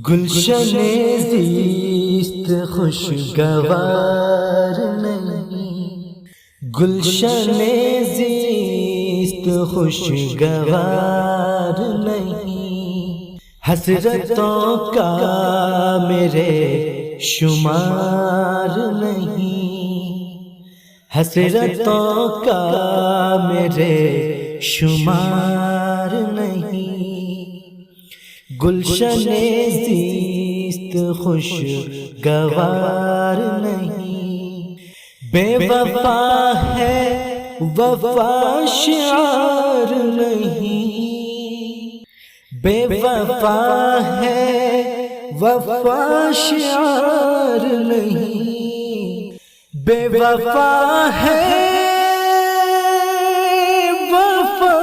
گلشن زیست خوشگوار نہیں، گلشن زیست خوشگوار نہیں، حسرتوں کا میرے شمار نہیں، حسرتوں کا میرے شمار نہیں، گلشن زیست خوشگوار نہیں، بے وفا ہے وفا شعار نہیں، بے وفا ہے وفا شعار نہیں، بے وفا ہے وفا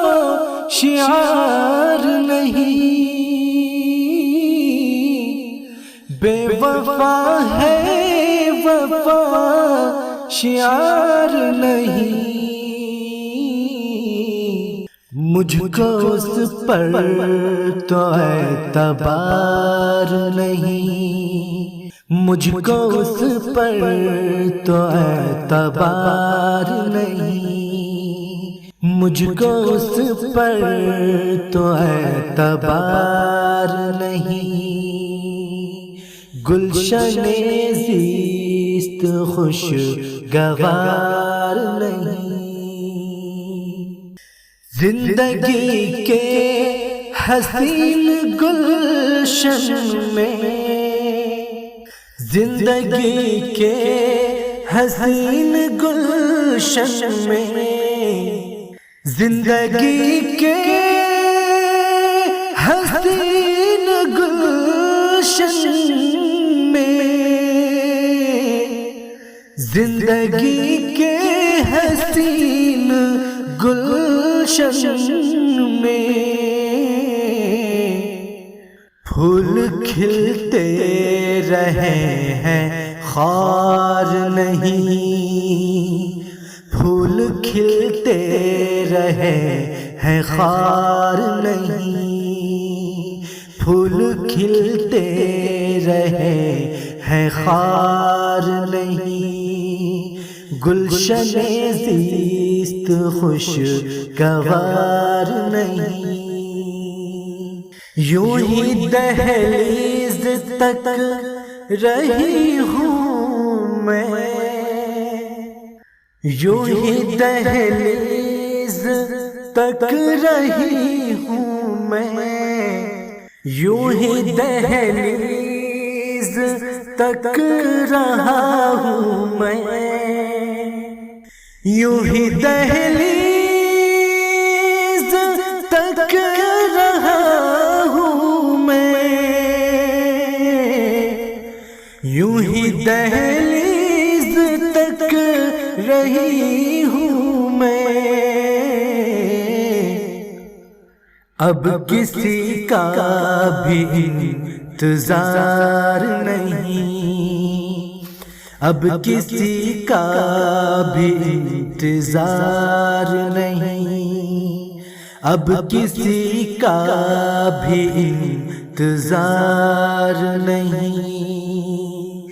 شعار نہیں، بے وفا ہے وفا شعار نہیں، مجھ کو اس پر تو اعتبار نہیں، مجھ کو اس پر تو اعتبار نہیں، مجھ کو اس پر تو اعتبار نہیں، گلشن زیست خوشگوار نہیں، زندگی کے حسین گلشن میں، زندگی کے حسین گلشن میں، زندگی کے حسین گلشن میں، زندگی کے حسین گلشن میں، پھول کھلتے رہے ہیں خار نہیں، پھول کھلتے رہے ہیں خار نہیں، پھول کھلتے رہے ہیں خار نہیں، گلشن زیست خوشگوار نہیں، یوں ہی دہلیز تک رہی ہوں میں، یوں ہی دہلیز تک رہی ہوں میں، یوں ہی دہلیز تک رہا ہوں میں، یوں ہی دہلیز تک رہا ہوں میں، یوں ہی دہلیز تک رہی ہوں میں، اب کسی کا بھی انتظار نہیں، اب کسی کا بھی انتظار نہیں، اب کسی کا بھی انتظار نہیں،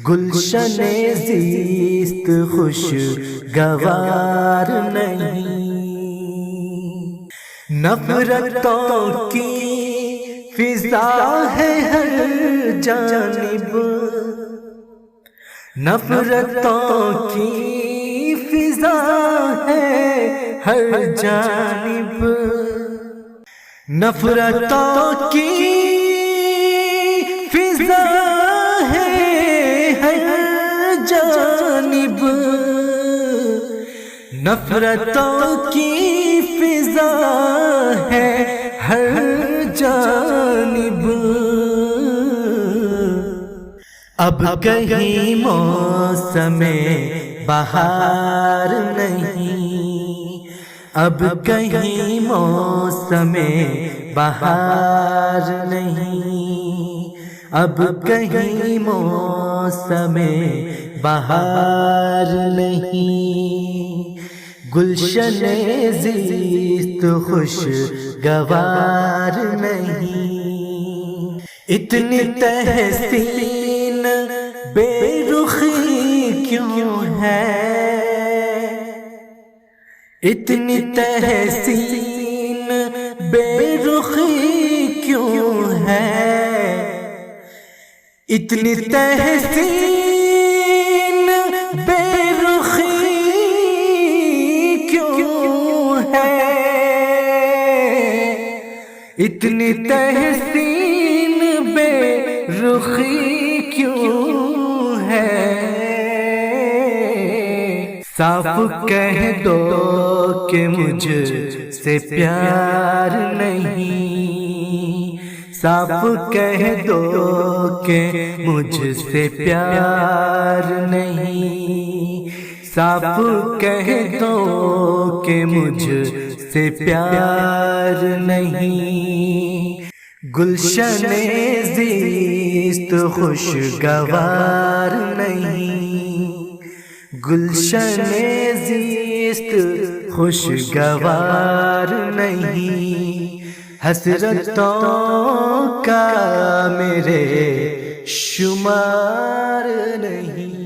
گلشن زیست خوشگوار نہیں، نفرتوں کی فضا ہے ہر جانب، نفرتوں کی فضا ہے ہر جانب، نفرتوں کی فضا ہے ہر جانب، نفرتوں کی فضا ہے ہر جانب، اب کہیں موسم بہار نہیں، اب کہیں موسم بہار نہیں، اب کہیں موسم بہار نہیں، گلشن زیست خوشگوار نہیں، اتنی تحسین بے رخی کیوں ہے، اتنی تحسین بے رخی کیوں ہے، اتنی تحسین بے رخی کیوں ہے، اتنی تحسین بے رخی کیوں ہے، صاف کہہ دو کہ مجھ سے پیار نہیں، صاف کہہ دو کہ مجھ سے پیار نہیں، صاف کہہ دو کہ مجھ سے پیار نہیں، گلشن زیست خوشگوار نہیں، گلشن زیست خوشگوار نہیں، حسرتوں کا میرے شمار نہیں۔